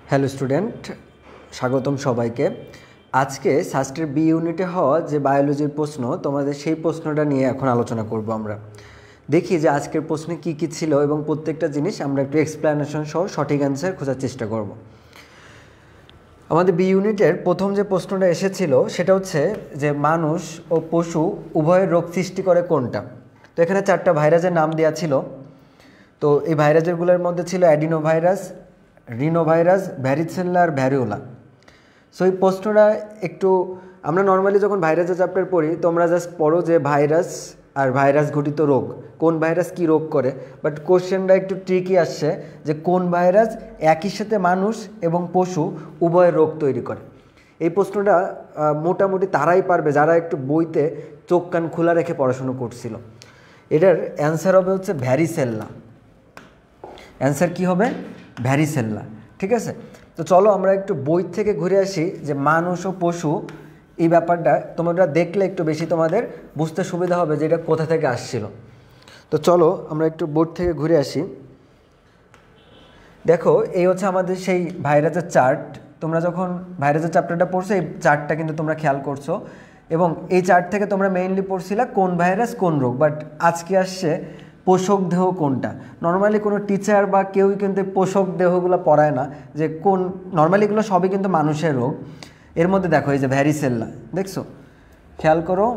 Hello student, স্বাগতম সবাইকে। আজকে সাস্টের বি ইউনিটে হওয়া যে বায়োলজির প্রশ্ন, তোমাদের সেই প্রশ্নটা নিয়ে এখন আলোচনা করব। আমরা দেখি যে আজকের প্রশ্নে কি কি ছিল এবং প্রত্যেকটা জিনিস আমরা একটু এক্সপ্লেনেশন সহ সঠিক অ্যান্সার খোঁজার চেষ্টা করব। আমাদের বি ইউনিটের প্রথম যে প্রশ্নটা এসেছিল সেটা হচ্ছে যে মানুষ ও পশু উভয়ের রোগ সৃষ্টি করে কোনটা। তো এখানে 4টা ভাইরাসের নাম দেওয়া ছিল। তো এই ভাইরাসেরগুলোর মধ্যে ছিল adenovirus, rhinovirus, varicella আর ভ্যারিওলা। সো এই প্রশ্নটা একটু আমরা নর্মালি যখন ভাইরাসের চ্যাপ্টার পড়ি তোমরা জাস্ট পড়ো যে ভাইরাস আর ভাইরাস ঘটিত রোগ, কোন ভাইরাস কী রোগ করে। বাট কোশ্চেনটা একটু ট্রিকি আসছে যে কোন ভাইরাস একই সাথে মানুষ এবং পশু উভয়ের রোগ তৈরি করে। এই প্রশ্নটা মোটামুটি তারাই পারবে যারা একটু বইতে চোখ কান খোলা রেখে পড়াশুনো করছিল। এটার অ্যান্সার হবে হচ্ছে ভ্যারিসেলা। অ্যান্সার কী হবে? ভ্যারিসেলা। ঠিক আছে, তো চলো আমরা একটু বই থেকে ঘুরে আসি যে মানুষ ও পশু এই ব্যাপারটা তোমরা দেখলে একটু বেশি তোমাদের বুঝতে সুবিধা হবে যে এটা কোথা থেকে আসছিল। তো চলো আমরা একটু বোর্ড থেকে ঘুরে আসি। দেখো, এই হচ্ছে আমাদের সেই ভাইরাসের চার্ট। তোমরা যখন ভাইরাসের চ্যাপ্টারটা পড়ছো এই চার্টটা কিন্তু তোমরা খেয়াল করছো, এবং এই চার্ট থেকে তোমরা মেইনলি পড়ছিলা কোন ভাইরাস কোন রোগ। বাট আজকে আসছে পোষক দেহ কোনটা। নর্মালি কোনো টিচার বা কেউই কিন্তু পোষক দেহগুলো পড়ায় না, যে কোন নর্মালি এগুলো সবই কিন্তু মানুষের রোগ। এর মধ্যে দেখো এই যে ভ্যারিসেলা, দেখছো? খেয়াল করো,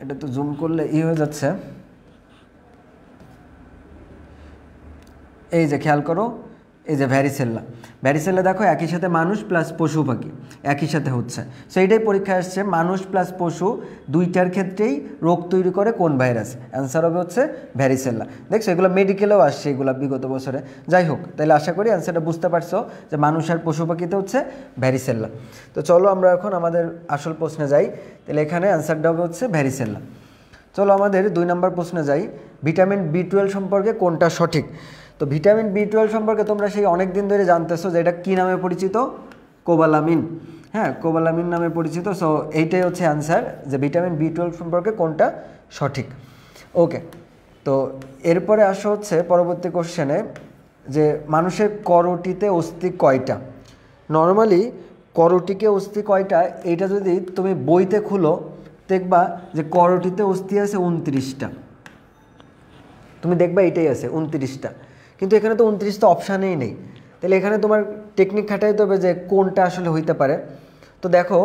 এটা তো জুম করলে হয়ে যাচ্ছে। এই যে খেয়াল করো, এই যে ভ্যারিসেলা। ভ্যারিসেলা দেখো একই সাথে মানুষ প্লাস পশু পাখি একই সাথে হচ্ছে। সো এইটাই পরীক্ষায় আসছে, মানুষ প্লাস পশু দুইটার ক্ষেত্রেই রোগ তৈরি করে কোন ভাইরাস। অ্যান্সার হবে হচ্ছে ভ্যারিসেলা। দেখছো এগুলো মেডিকেলেও আসছে, এগুলো বিগত বছরে। যাই হোক, তাহলে আশা করি অ্যান্সারটা বুঝতে পারছো যে মানুষ আর পশু পাখিতে হচ্ছে ভ্যারিসেলা। তো চলো আমরা এখন আমাদের আসল প্রশ্নে যাই। তাহলে এখানে অ্যান্সারটা হবে হচ্ছে ভ্যারিসেলা। চলো আমাদের 2 নম্বর প্রশ্নে যাই। ভিটামিন বি12 সম্পর্কে কোনটা সঠিক? তো ভিটামিন বি12 সম্পর্কে তোমরা সেই অনেক দিন ধরে জানতেছো যে এটা কী নামে পরিচিত? কোবালামিন। হ্যাঁ, কোবালামিন নামে পরিচিত। সো এইটাই হচ্ছে অ্যান্সার, যে ভিটামিন বি12 সম্পর্কে কোনটা সঠিক। ওকে, তো এরপরে আসা হচ্ছে পরবর্তী কোশ্চেনে যে মানুষের করোটিতে অস্থি কয়টা। নর্মালি করোটিকে অস্থি কয়টা এইটা যদি তুমি বইতে খুলো দেখবা যে করোটিতে অস্থি আছে 29টা। তুমি দেখবা এইটাই আছে 29টা, কিন্তু এখানে তো 29টা অপশানেই নেই। তাহলে এখানে তোমার টেকনিক খাটাইতে হবে যে কোনটা আসলে হইতে পারে। তো দেখো,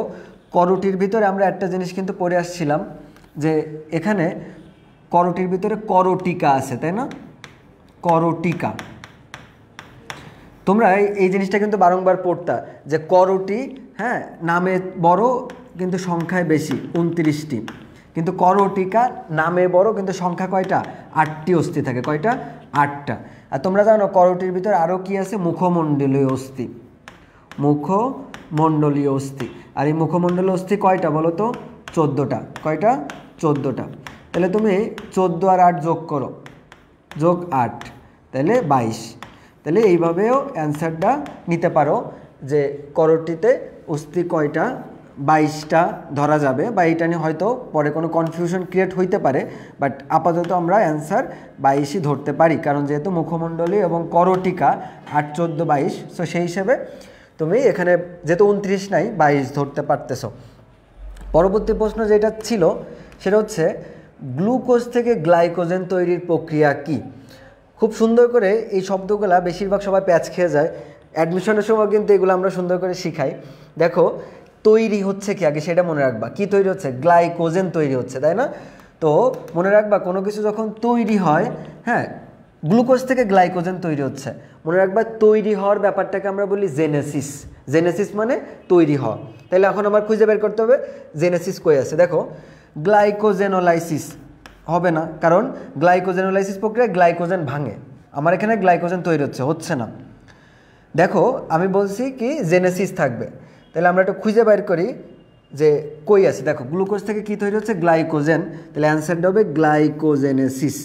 করোটির ভিতরে আমরা একটা জিনিস কিন্তু পড়ে আসছিলাম যে এখানে করোটির ভিতরে করোটিকা আছে, তাই না? করোটিকা। তোমরা এই জিনিসটা কিন্তু বারংবার পড়তা যে করোটি, হ্যাঁ, নামে বড় কিন্তু সংখ্যায় বেশি 29টি, কিন্তু করোটিকা নামে বড় কিন্তু সংখ্যা কয়টা? 8টি অস্থি থাকে। কয়টা? 8টা। আর তোমরা জানো করোটির ভিতরে আরও কি আছে? মুখমণ্ডলীয় অস্থি। মুখমণ্ডলীয় অস্থি। আর এই মুখমণ্ডলীয় অস্থি কয়টা বলো তো? 14টা। কয়টা? 14টা। তাহলে তুমি 14 আর 8 যোগ করো, যোগ 8, তাহলে 22। তাহলে এইভাবেও অ্যান্সারটা নিতে পারো যে করোটিতে অস্থি কয়টা, 22টা ধরা যাবে, বা এইটা নিয়ে হয়তো পরে কোনো কনফিউশন ক্রিয়েট হইতে পারে। বাট আপাতত আমরা অ্যান্সার 22ই ধরতে পারি, কারণ যেহেতু মুখমণ্ডলী এবং করোটিকা 8, 14, 22। সো সেই হিসেবে তুমি এখানে যেহেতু 29 নাই 22 ধরতে পারতেছো। পরবর্তী প্রশ্ন যেটা ছিল সেটা হচ্ছে গ্লুকোজ থেকে গ্লাইকোজেন তৈরির প্রক্রিয়া কি। খুব সুন্দর করে এই শব্দগুলা বেশিরভাগ সবাই প্যাচ খেয়ে যায়। অ্যাডমিশনের সময় কিন্তু এগুলো আমরা সুন্দর করে শিখাই। দেখো, তৈরি হচ্ছে কি আগে সেটা মনে রাখবা। কি তৈরি হচ্ছে? গ্লাইকোজেন তৈরি হচ্ছে, তাই না? তো মনে রাখবা কোনো কিছু যখন তৈরি হয়, হ্যাঁ, গ্লুকোজ থেকে গ্লাইকোজেন তৈরি হচ্ছে, মনে রাখবা তৈরি হওয়ার ব্যাপারটাকে আমরা বলি জেনেসিস। জেনেসিস মানে তৈরি হওয়া। তাহলে এখন আমার খুঁজে বের করতে হবে জেনেসিস কই আছে। দেখো, গ্লাইকোজেনোলাইসিস হবে না, কারণ গ্লাইকোজেনোলাইসিস প্রক্রিয়ায় গ্লাইকোজেন ভাঙে। আমার এখানে গ্লাইকোজেন তৈরি হচ্ছে না। দেখো, আমি বলছি কি জেনেসিস থাকবে। তাহলে আমরা একটু খুঁজে বের করি যে কই আছে। দেখো, গ্লুকোজ থেকে কি তৈরি হচ্ছে? গ্লাইকোজেন। তাহলে অ্যান্সারটা হবে গ্লাইকোজেনেসিস।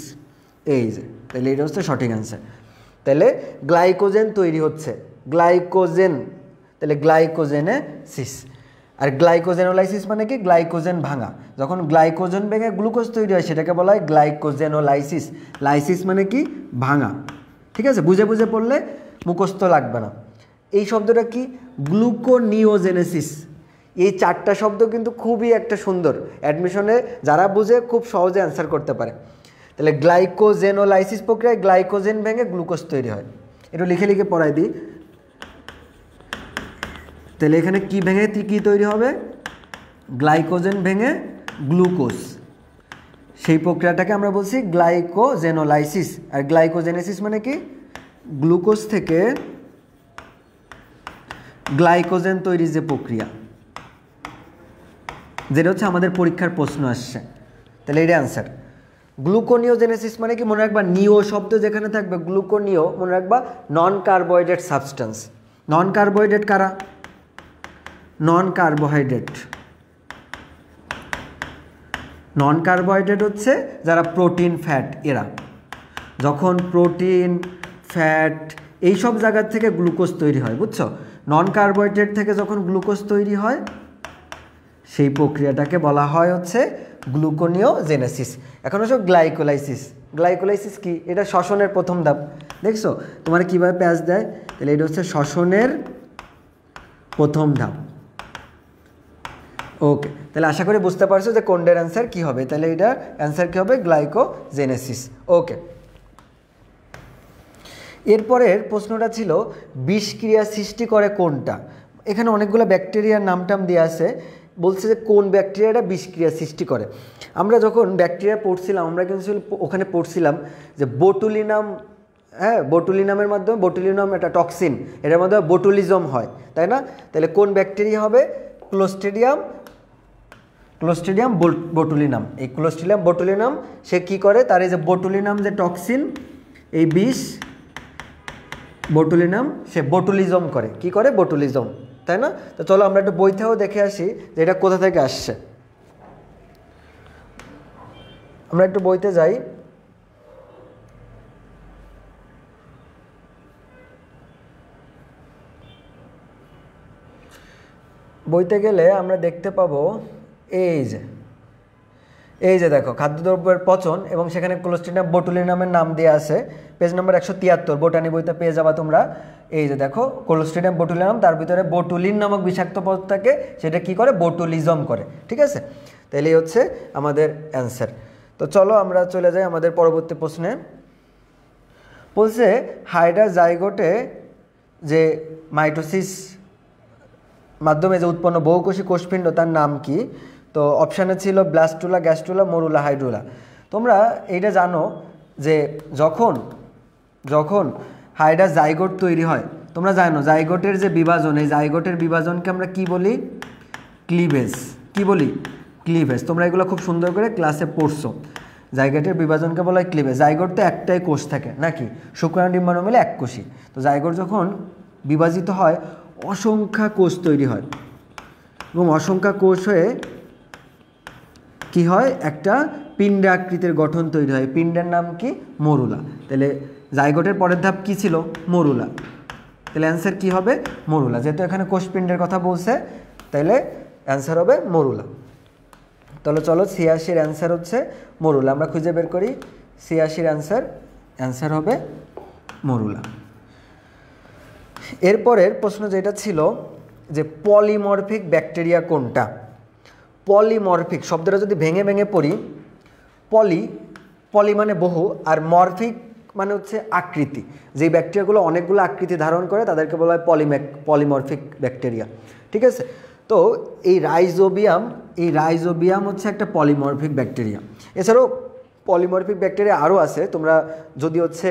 এই যে, তাহলে এটা হচ্ছে সঠিক অ্যান্সার। তাহলে গ্লাইকোজেন তৈরি হচ্ছে, গ্লাইকোজেন, তাহলে গ্লাইকোজেনেসিস। আর গ্লাইকোজেনোলাইসিস মানে কি? গ্লাইকোজেন ভাঙা। যখন গ্লাইকোজেন ভেঙে গ্লুকোজ তৈরি হয় সেটাকে বলা হয় গ্লাইকোজেনোলাইসিস। লাইসিস মানে কি? ভাঙা। ঠিক আছে, বুঝে বুঝে পড়লে মুখস্থ লাগবে না। এই শব্দটা কি? গ্লুকোনিওজেনেসিস। এই 4টা শব্দ কিন্তু খুবই একটা সুন্দর, অ্যাডমিশনে যারা বুঝে খুব সহজে অ্যান্সার করতে পারে। তাহলে গ্লাইকোজেনোলাইসিস প্রক্রিয়ায় গ্লাইকোজেন ভেঙে গ্লুকোজ তৈরি হয়। একটু লিখে লিখে পড়াই দিই। তাহলে এখানে কি ভেঙে কি তৈরি হবে? গ্লাইকোজেন ভেঙে গ্লুকোজ। সেই প্রক্রিয়াটাকে আমরা বলছি গ্লাইকোজেনোলাইসিস। আর গ্লাইকোজেনেসিস মানে কি? গ্লুকোজ থেকে গ্লাইকোজেন তৈরির যে প্রক্রিয়া, যেটা হচ্ছে আমাদের পরীক্ষার প্রশ্ন আসছে। তাহলে এটা অ্যান্সার। গ্লুকোনিওজেনেসিস মানে কি? মনে রাখবা নিও শব্দ যেখানে থাকবে, গ্লুকোনিও মনে রাখবা নন কার্বোহাইড্রেট সাবস্টেন্স। নন কার্বোহাইড্রেট কারা? নন কার্বোহাইড্রেট। নন কার্বোহাইড্রেট হচ্ছে যারা প্রোটিন ফ্যাট, এরা যখন প্রোটিন ফ্যাট এইসব জায়গার থেকে গ্লুকোজ তৈরি হয়, বুঝছো? নন কার্বোহাইড্রেট থেকে যখন গ্লুকোজ তৈরি হয় সেই প্রক্রিয়াটাকে বলা হয় হচ্ছে গ্লুকোনিওজেনেসিস। এখন হচ্ছে গ্লাইকোলাইসিস। গ্লাইকোলাইসিস কি? এটা শ্বসনের প্রথম ধাপ। দেখছো তোমার কীভাবে প্যাচ দেয়? তাহলে এটা হচ্ছে শ্বসনের প্রথম ধাপ। ওকে, তাহলে আশা করি বুঝতে পারছো যে কোনটার অ্যান্সার কী হবে। তাহলে এটার অ্যান্সার কী হবে? গ্লাইকোজেনেসিস। ওকে, এরপরের প্রশ্নটা ছিল বিষক্রিয়া সৃষ্টি করে কোনটা? এখানে অনেকগুলো ব্যাকটেরিয়ার নামটাম দিয়ে আছে, বলছে যে কোন ব্যাকটেরিয়াটা বিষক্রিয়া সৃষ্টি করে। আমরা যখন ব্যাকটেরিয়া পড়ছিলাম আমরা কিন্তু ওখানে পড়ছিলাম যে বোটুলিনাম, হ্যাঁ বোটুলিনামের মাধ্যমে, বোটুলিনাম একটা টক্সিন, এটার মাধ্যমে বোটুলিজম হয়, তাই না? তাহলে কোন ব্যাকটেরিয়া হবে? Clostridium botulinum. এই ক্লোস্ট্রিডিয়াম বোটুলিনাম সে কি করে? তার এই যে বোটুলিনাম যে টক্সিন, এই বিষ বোটুলিনাম সে বোটুলিজম করে। কি করে? বোটুলিজম, তাই না? তো চলো আমরা একটু বইতেও দেখে আসি যে এটা কোথা থেকে আসছে। আমরা একটু বইতে যাই। বইতে গেলে আমরা দেখতে পাবো এই যে দেখো খাদ্যদ্রব্যের পচন, এবং সেখানে ক্লোস্ট্রিডিয়াম বোটুলিনামের নাম দেওয়া আছে। পেজ নম্বর 173 বোটানি বইতে পেয়ে যাবা তোমরা। এই যে দেখো ক্লোস্ট্রিডিয়াম বোটুলিনাম, তার ভিতরে বোটুলিন নামক বিষাক্ত পদার্থ থাকে, সেটা কি করে? বোটুলিজম করে। ঠিক আছে, তাহলে এই হচ্ছে আমাদের অ্যান্সার। তো চলো আমরা চলে যাই আমাদের পরবর্তী প্রশ্নে। বলছে হাইড্রোজাইগোটে যে মাইটোসিস মাধ্যমে যে উৎপন্ন বহুকোষী কোষপিণ্ড তার নাম কি? তো অপশানে ছিল ব্লাস্টুলা, গ্যাস্টুলা, মরুলা, হাইড্রোলা। তোমরা এইটা জানো যে যখন হাইড্রোজাইগোট তৈরি হয়, তোমরা জানো জাইগোটের যে বিভাজন, এই জাইগোটের বিভাজনকে আমরা কি বলি? ক্লিভেজ। কি বলি? ক্লিভেজ। তোমরা এগুলো খুব সুন্দর করে ক্লাসে পড়ছো। জাইগোটের বিভাজনকে বলা হয় ক্লিভেজ। জাইগোট তো একটাই কোষ থাকে নাকি? শুক্রাণু ডিম্বাণু মিলে এক কোষী। তো জাইগোট যখন বিভাজিত হয় অসংখ্য কোষ তৈরি হয়, এবং অসংখ্য কোষ হয়ে কি হয়? একটা পিণ্ড আকৃতির গঠন তৈরি হয়। পিণ্ডের নাম কি? মরুলা। তাহলে জাইগোটের পরের ধাপ কি ছিল? মরুলা। তাহলে অ্যান্সার কি হবে? মরুলা। যেহেতু এখানে কোষপিণ্ডের কথা বলছে তাহলে অ্যান্সার হবে মরুলা। তাহলে চলো 86-এর অ্যান্সার হচ্ছে মরুলা। আমরা খুঁজে বের করি 86-এর অ্যান্সার হবে মরুলা। এরপরের প্রশ্ন যেটা ছিল যে পলিমরফিক ব্যাকটেরিয়া কোনটা? পলিমরফিক শব্দটা যদি ভেঙে ভেঙে পড়ি, পলি মানে বহু, আর মরফিক মানে হচ্ছে আকৃতি। যেই ব্যাকটেরিয়াগুলো অনেকগুলো আকৃতি ধারণ করে তাদেরকে বলা হয় পলিমরফিক ব্যাকটেরিয়া। ঠিক আছে, তো এই রাইজোবিয়াম হচ্ছে একটা পলিমরফিক ব্যাকটেরিয়া। এছাড়াও পলিমরফিক ব্যাকটেরিয়া আরও আছে। তোমরা যদি হচ্ছে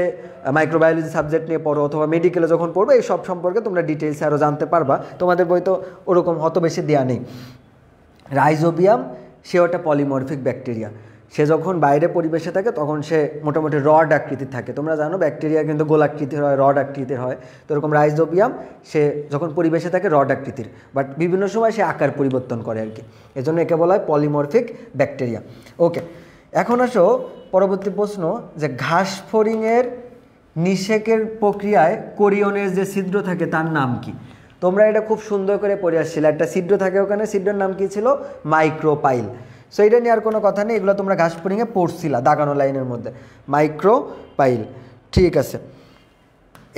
মাইক্রোবায়োলজি সাবজেক্ট নিয়ে পড়ো অথবা মেডিকেলে যখন পড়বে এই সব সম্পর্কে তোমরা ডিটেলসে আরও জানতে পারবা। তোমাদের বই তো ওরকম অত বেশি দেওয়া নেই। রাইজোবিয়াম সেও একটা পলিমরফিক ব্যাকটেরিয়া। সে যখন বাইরে পরিবেশে থাকে তখন সে মোটামুটি রড আকৃতির থাকে। তোমরা জানো ব্যাকটেরিয়া কিন্তু গোলাকৃতির হয়, রড আকৃতির হয়। তো এরকম রাইজোবিয়াম সে যখন পরিবেশে থাকে রড আকৃতির, বাট বিভিন্ন সময় সে আকার পরিবর্তন করে আর কি। এজন্য একে বলা হয় পলিমরফিক ব্যাকটেরিয়া। ওকে, এখন আসো পরবর্তী প্রশ্ন যে ঘাস ফড়িংয়ের নিষেকের প্রক্রিয়ায় কোরিয়নের যে ছিদ্র থাকে তার নাম কি? তোমরা এটা খুব সুন্দর করে পড়ে আসছিলে। একটা ছিদ্র থাকে ওখানে, ছিদ্রের নাম কি ছিল? মাইক্রোপাইল। সো এটা নিয়ে আর কোনো কথা নেই, এগুলো তোমরা ঘাস ফড়িংয়ে পড়ছিলা দাগানো লাইনের মধ্যে। মাইক্রোপাইল, ঠিক আছে।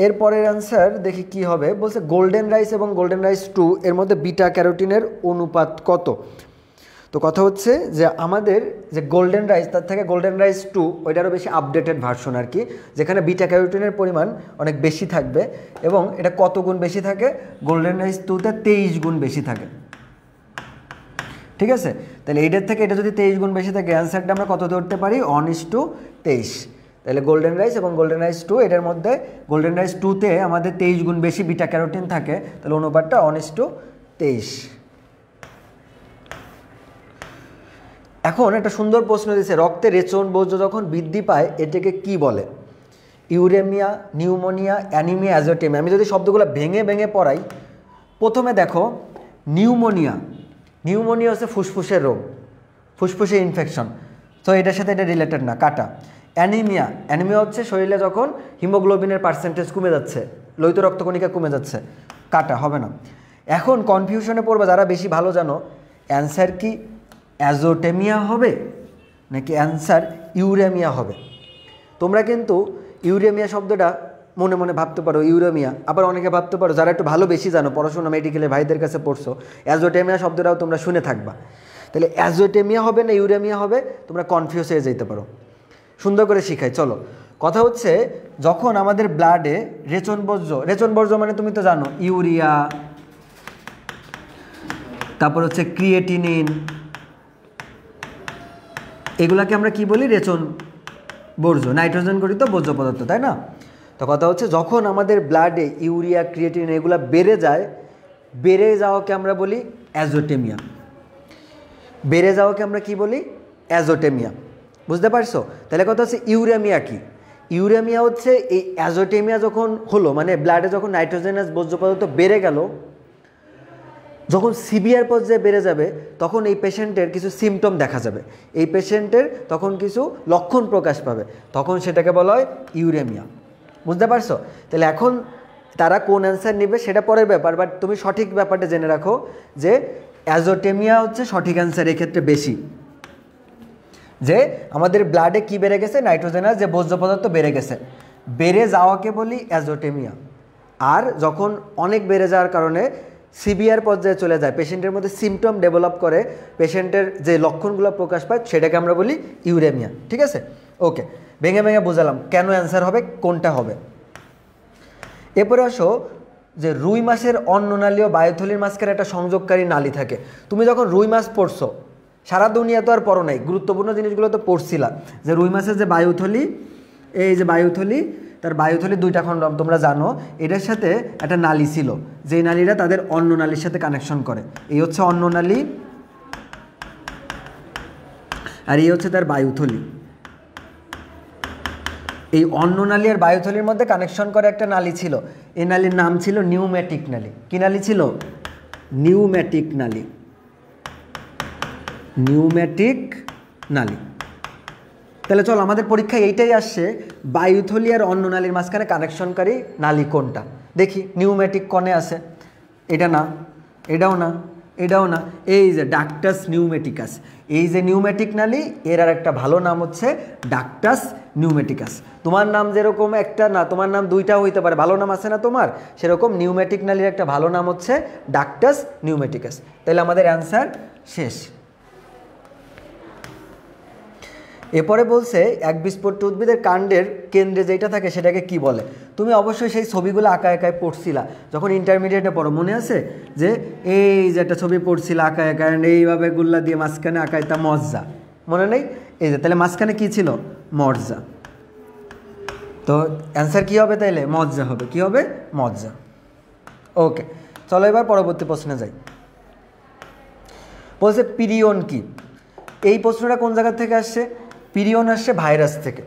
এরপরের অ্যান্সার দেখি কি হবে। বলছে গোল্ডেন রাইস এবং গোল্ডেন রাইস 2 এর মধ্যে বিটা ক্যারোটিনের অনুপাত কত। তো কথা হচ্ছে যে আমাদের যে গোল্ডেন রাইস তার থেকে গোল্ডেন রাইস 2 ওইটারও বেশি আপডেটেড ভার্সন আর কি, যেখানে বিটা ক্যারোটিনের পরিমাণ অনেক বেশি থাকবে। এবং এটা কত গুণ বেশি থাকে, গোল্ডেন রাইস 2তে 23 গুণ বেশি থাকে। ঠিক আছে, তাহলে এইটার থেকে এটা যদি 23 গুণ বেশি থাকে, অ্যান্সারটা আমরা কত ধরতে পারি, 1:23। তাহলে গোল্ডেন রাইস এবং গোল্ডেন রাইস 2 এটার মধ্যে গোল্ডেন রাইস 2তে আমাদের 23 গুণ বেশি বিটা ক্যারোটিন থাকে, তাহলে অনুপাতটা 1:23। এখন একটা সুন্দর প্রশ্ন দিয়েছে, রক্তে রেচন বর্জ্য যখন বৃদ্ধি পায় এটাকে কি বলে। Uraemia, pneumonia, anaemia, azotaemia. আমি যদি শব্দগুলো ভেঙে ভেঙে পড়াই, প্রথমে দেখো নিউমোনিয়া। নিউমোনিয়া হচ্ছে ফুসফুসের রোগ, ফুসফুসে ইনফেকশন, তো এটার সাথে এটা রিলেটেড না, কাটা। অ্যানিমিয়া, অ্যানিমিয়া হচ্ছে শরীরে যখন হিমোগ্লোবিনের পার্সেন্টেজ কমে যাচ্ছে, লোহিত রক্তকণিকা কমে যাচ্ছে, কাটা, হবে না। এখন কনফিউশনে পড়বে যারা বেশি ভালো জানো, অ্যান্সার কি অ্যাজোটেমিয়া হবে নাকি অ্যান্সার ইউরেমিয়া হবে। তোমরা কিন্তু ইউরেমিয়া শব্দটা মনে মনে ভাবতে পারো ইউরেমিয়া, আবার অনেকে ভাবতে পারো যারা একটু ভালো বেশি জানো, পড়াশোনা মেডিকেলে ভাইদের কাছে পড়ছো, অ্যাজোটেমিয়া শব্দটাও তোমরা শুনে থাকবা। তাহলে অ্যাজোটেমিয়া হবে না ইউরেমিয়া হবে, তোমরা কনফিউজ হয়ে যেতে পারো। সুন্দর করে শিখাই, চলো। কথা হচ্ছে যখন আমাদের ব্লাডে রেচন বর্জ্য মানে তুমি তো জানো, ইউরিয়া, তারপর হচ্ছে ক্রিয়েটিনিন, এগুলাকে আমরা কি বলি, রেচন বর্জ্য, নাইট্রোজেন গঠিত বর্জ্য পদার্থ, তাই না। তো কথা হচ্ছে যখন আমাদের ব্লাডে ইউরিয়া, ক্রিয়েটিনিন এগুলো বেড়ে যায়, বেড়ে যাওয়াকে আমরা বলি অ্যাজোটেমিয়া। বেড়ে যাওয়াকে আমরা কি বলি, অ্যাজোটেমিয়া। বুঝতে পারছো। তাহলে কথা হচ্ছে ইউরেমিয়া কি, ইউরেমিয়া হচ্ছে এই অ্যাজোটেমিয়া যখন হলো, মানে ব্লাডে যখন নাইট্রোজেনাস বর্জ্য পদার্থ বেড়ে গেল, যখন সিভিয়ার পর্যায়ে বেড়ে যাবে তখন এই পেশেন্টের কিছু সিমটম দেখা যাবে, এই পেশেন্টের তখন কিছু লক্ষণ প্রকাশ পাবে, তখন সেটাকে বলা হয় ইউরেমিয়া। বুঝতে পারছো। তাহলে এখন তারা কোন অ্যান্সার নেবে সেটা পরের ব্যাপার, বাট তুমি সঠিক ব্যাপারটা জেনে রাখো যে অ্যাজোটেমিয়া হচ্ছে সঠিক অ্যান্সার এক্ষেত্রে বেশি। যে আমাদের ব্লাডে কি বেড়ে গেছে, নাইট্রোজেনাস যে বর্জ্য পদার্থ বেড়ে গেছে, বেড়ে যাওয়াকে বলি অ্যাজোটেমিয়া। আর যখন অনেক বেড়ে যাওয়ার কারণে সিভিয়ার পর্যায়ে চলে যায়, পেশেন্টের মধ্যে সিমটম ডেভেলপ করে, পেশেন্টের যে লক্ষণগুলো প্রকাশ পায়, সেটাকে আমরা বলি ইউরেমিয়া। ঠিক আছে, ওকে, ভেঙে ভেঙে বোঝালাম কেন অ্যান্সার হবে, কোনটা হবে। এরপরে আসো যে রুই মাছের অন্ননালী ও বায়ুথলির মাঝখানে একটা সংযোগকারী নালী থাকে। তুমি যখন রুই মাছ পড়ছো, সারা দুনিয়া তো আর পড়ো নাই, গুরুত্বপূর্ণ জিনিসগুলো তো পড়ছিলা, যে রুই মাছের যে বায়ুথলি, এই যে বায়ুথলি, তার বায়ুথলির 2টা খণ্ড তোমরা জানো, এটার সাথে একটা নালী ছিল, যেই নালীটা তাদের অন্ননালীর সাথে কানেকশন করে। এই হচ্ছে অন্ননালী আর এই হচ্ছে তার বায়ুথলি। এই অন্ননালী আর বায়ুথলির মধ্যে কানেকশন করে একটা নালী ছিল, এই নালীর নাম ছিল নিউম্যাটিক নালী। কি নালী ছিল, নিউম্যাটিক নালী, নিউম্যাটিক নালী। তাহলে চলো আমাদের পরীক্ষায় এইটাই আসছে, বায়ুথলি আর অন্ননালীর মাঝখানে কানেকশনকারী নালী কোনটা, দেখি। নিউম্যাটিক কনে আছে, এটা না, এটাও না, এটাও না, এই যে ডাক্টাস নিউমেটিকাস, এই যে নিউম্যাটিক নালী, এর আর একটা ভালো নাম হচ্ছে ডাক্টাস নিউমেটিকাস। তোমার নাম যেরকম একটা না, তোমার নাম 2টাও হইতে পারে, ভালো নাম আছে না তোমার, সেরকম নিউম্যাটিক নালীর একটা ভালো নাম হচ্ছে ডাক্টাস নিউমেটিকাস। তাহলে আমাদের অ্যান্সার শেষ। এরপরে বলছে একবীজপত্রী উদ্ভিদের কাণ্ডের কেন্দ্রে যেটা থাকে সেটাকে কি বলে। তুমি অবশ্যই সেই ছবিগুলো আঁকা একাই পড়ছিলা যখন ইন্টারমিডিয়েটে পড়ো, মনে আছে যে এই যে একটা ছবি পড়ছিলা আঁকা একা, এইভাবে গুল্লা দিয়ে মাঝখানে আঁকাইতা মজ্জা, মনে নেই? এই যে তাহলে মাঝখানে কি ছিল, মজ্জা। তো অ্যান্সার কি হবে তাইলে, মজ্জা হবে। কি হবে, মজ্জা। ওকে, চলো এবার পরবর্তী প্রশ্নে যাই। বলছে পিরিয়ন কি। এই প্রশ্নটা কোন জায়গা থেকে আসছে, পিরিয়ন আসছে ভাইরাস থেকে।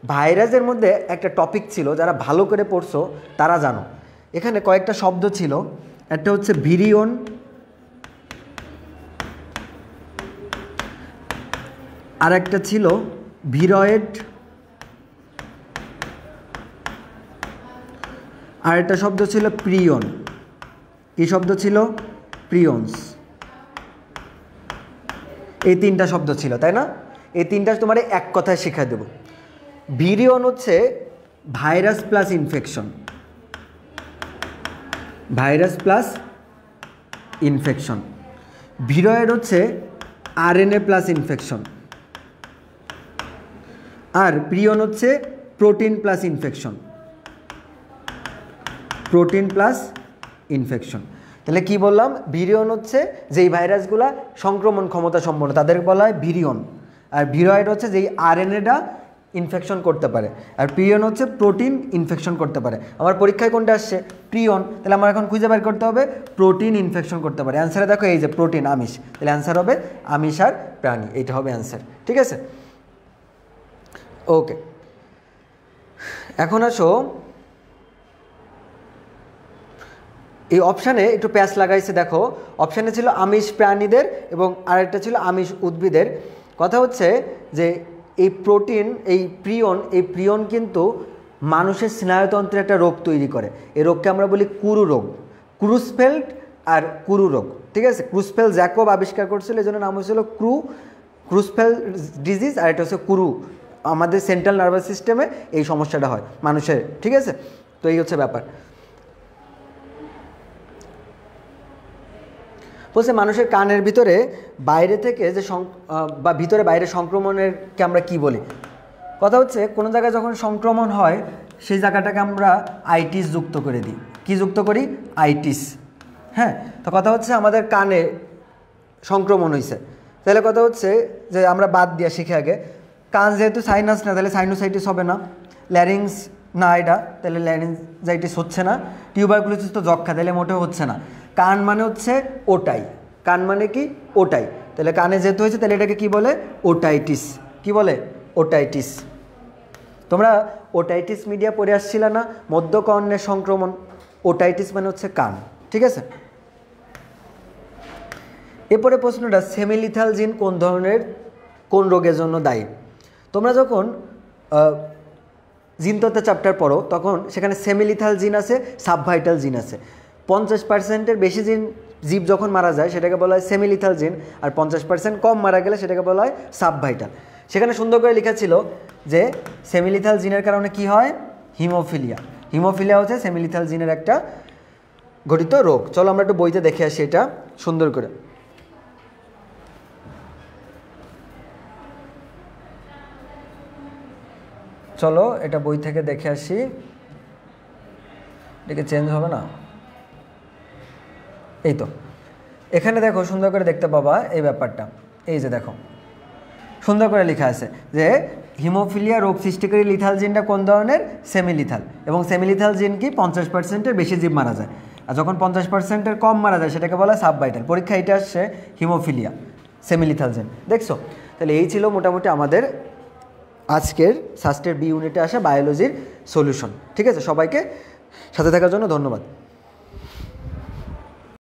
ভাইরাসের মধ্যে একটা টপিক ছিল, যারা ভালো করে পড়ছো তারা জানো। এখানে কয়েকটা শব্দ ছিল, একটা হচ্ছে ভিরিয়ন, আর একটা ছিল ভিরয়েড, আর একটা শব্দ ছিল প্রিয়ন। কি শব্দ ছিল, প্রিয়ন্স। এই 3টা শব্দ ছিল, তাই না? এই 3টা তোমার এক কথায় শিখাই দেব। ভিরিয়ন হচ্ছে virus plus infection, virus plus infection. Viroid হচ্ছে আরএনএ প্লাস ইনফেকশন, আর প্রিয়ন হচ্ছে protein plus infection, protein plus infection. তাহলে কি বললাম, ভিরিয়ন হচ্ছে যেই ভাইরাসগুলা সংক্রমণ ক্ষমতা সম্পন্ন তাদের বলা হয় ভিরিয়ন, আর ভিরয়েড হচ্ছে যেই আরএনএটা ইনফেকশন করতে পারে, আর প্রিয়ন হচ্ছে প্রোটিন ইনফেকশন করতে পারে। আমার পরীক্ষায় কোনটা আসছে, প্রিয়ন, তাহলে আমার এখন খুঁজে বের করতে হবে প্রোটিন ইনফেকশন করতে পারে। অ্যান্সারে দেখো এই যে প্রোটিন, আমিষ, তাহলে অ্যান্সার হবে আমিষ আর প্রাণী, এইটা হবে অ্যান্সার। ঠিক আছে, ওকে। এখন আসো এই অপশানে একটু প্যাচ লাগাইছে, দেখো অপশানে ছিল আমিষ প্রাণীদের এবং আরেকটা ছিল আমিষ উদ্ভিদের। কথা হচ্ছে যে এই প্রোটিন, এই প্রিয়ন কিন্তু মানুষের স্নায়ুতন্ত্রে একটা রোগ তৈরি করে। এই রোগকে আমরা বলি কুরু রোগ, ক্রুসফেল্ড আর কুরু রোগ। ঠিক আছে, ক্রুসফেল জ্যাকব আবিষ্কার করছিল, এই জন্য নাম হয়েছিল ক্রুসফেল ডিজিজ, আর এটা হচ্ছে কুরু। আমাদের সেন্ট্রাল নার্ভাস সিস্টেমে এই সমস্যাটা হয় মানুষের। ঠিক আছে, তো এই হচ্ছে ব্যাপার। বলছে মানুষের কানের ভিতরে বাইরে থেকে যে বা ভিতরে বাইরে সংক্রমণেরকে আমরা কি বলি। কথা হচ্ছে কোনো জায়গায় যখন সংক্রমণ হয় সেই জায়গাটাকে আমরা আইটিস যুক্ত করে দিই। কি যুক্ত করি? আইটিস। হ্যাঁ, তো কথা হচ্ছে আমাদের কানে সংক্রমণ হয়েছে, তাহলে কথা হচ্ছে যে আমরা বাদ দিয়া শিখে আগে, কান যেহেতু সাইনাস না তাহলে সাইনোসাইটিস হবে না, ল্যারিংস না এটা তাহলে ল্যারিংজাইটিস হচ্ছে না, টিউবারকুলোসিস তো যক্ষা তাহলে মোটেও হচ্ছে না। কান মানে হচ্ছে ওটাই, কান মানে কি? ওটাই। তাহলে কানে যেহেতু হয়েছে তাহলে এটাকে কি বলে? ওটাইটিস। কি বলে? ওটাইটিস। তোমরা ওটাইটিস মিডিয়া পড়ে আসছিল না, মধ্যকর্ণের সংক্রমণ। ওটাইটিস মানে হচ্ছে কান। ঠিক আছে, এরপরে প্রশ্নটা, সেমিলিথাল জিন কোন রোগের জন্য দায়ী? তোমরা যখন জিনতত্ত্ব চ্যাপ্টার পড়ো তখন সেখানে সেমিলিথাল জিন আছে, সাবভাইটাল জিন আছে। 50%-এর বেশি জীব যখন মারা যায় সেটাকে বলা হয় সেমিলিথাল জিন, আর 50% কম মারা গেলে সেটাকে বলা হয় সাবভাইটাল। সেখানে সুন্দর করে লেখা ছিল যে সেমিলিথাল জিনের কারণে কি হয়? হিমোফিলিয়া। হিমোফিলিয়া হচ্ছে সেমিলিথাল জিনের একটা ঘটিত রোগ। চলো আমরা একটু বইতে দেখে আসি এটা সুন্দর করে। চলো এটা বই থেকে দেখে আসি, এটাকে চেঞ্জ হবে না। এই তো এখানে দেখো সুন্দর করে দেখতে পাবা এই ব্যাপারটা। এই যে দেখো সুন্দর করে লেখা আছে যে হিমোফিলিয়া রোগ সৃষ্টিকারী লিথাল জিনটা কোন ধরনের? সেমিলিথাল। এবং সেমিলিথাল জিন কি 50%-এর বেশি জীব মারা যায়, আর যখন 50%-এর কম মারা যায় সেটাকে বলা হয় সাবভাইটাল। পরীক্ষা এটা আসছে হিমোফিলিয়া, সেমিলিথাল জিন। দেখছো, তাহলে এই ছিল মোটামুটি আমাদের আজকের ষষ্ঠের বি ইউনিটে আসা বায়োলজির সলিউশন। ঠিক আছে, সবাইকে সাথে থাকার জন্য ধন্যবাদ।